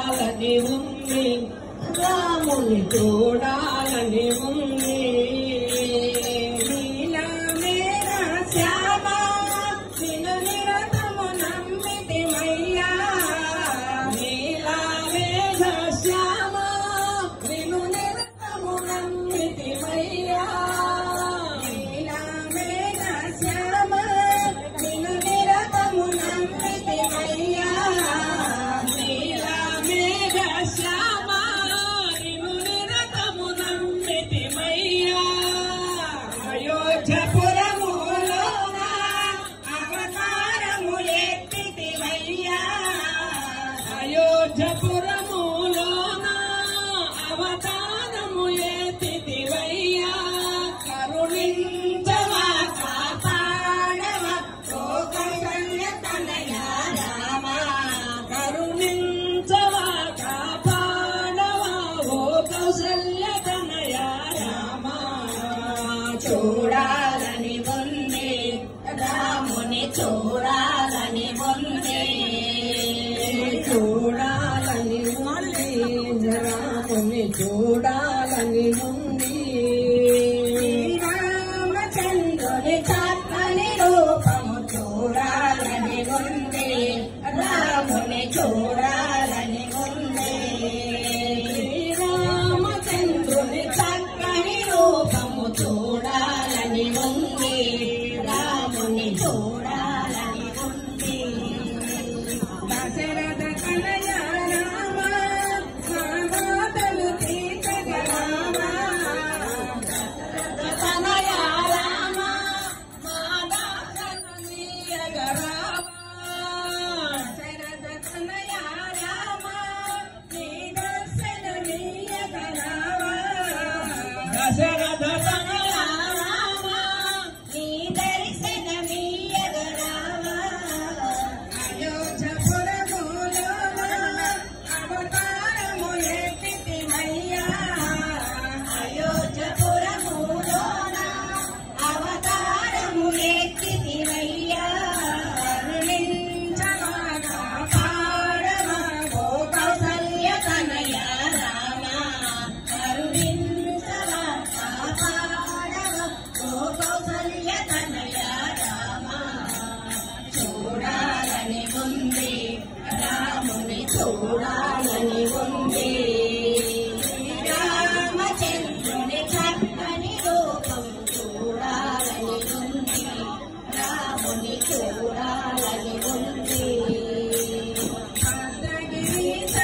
చూడాలని ఉంది రాముని చూడాలని ఉంది నీలా మేర శ్యామ నిన్ను నిరతము నమ్మితిమయ్యా నీలా మేఘ శ్యామ నిన్ను నిరతము నమ్మితిమయ్యా నీలా మేఘ శ్యామ నిన్ను నిరతము నమ్మితిమయ్యా నీలా మేఘ శ్యామ నిన్ను నిరతము నమ్మితిమయ్యా అయోధ్యపురములోన అవతారము ఎత్తితిమయ్యా అయోధ్యపురములోన అవతారము ఎత్తితిమయ్యా కరుణించవా కాపాడవా ఓ కౌసల్య తనయా రామ కరుణించవా కాపాడవా ఓ కౌసల్య తనయా రామ చూడాలని ఉంది రాముని చూడాలని ఉంది చూడాలని ఉంది రాముని చూడాలని ఉంది రామచంద్రుని చక్కని రూపము చూడాలని ఉంది రాముని చూడాలని ఉంది రామచంద్రుని చక్కని రూపము చూడాలని ఉంది రాముని చూడాలని ఉంది దశరథ కనయ రామ మాతలు తీర్చగరామ దశరథ కనయ రామ మాదాసను నీయగరామ దశరథ కనయ రామ నీ దర్శనమీయగరామ దశరథ కనయ రామ నీ దర్శనమీయగరామ అయోధ్యపురములోన అవతారము ఎత్తితిమయ్యా అయోధ్యపురములోన అవతారము ఎత్తితిమయ్యా కరుణించవా కాపాడవా ఓ కౌసల్య తనయా రామ కరుణించవా కాపాడవా ఓ కౌసల్య తనయా రామ చూడాలని ఉంది రాముని చూడాలని ఉంది రామచంద్రుని చక్కని రూపం చూడాలని ఉంది రాముని చూడాలని ఉంది భద్రగిరీశ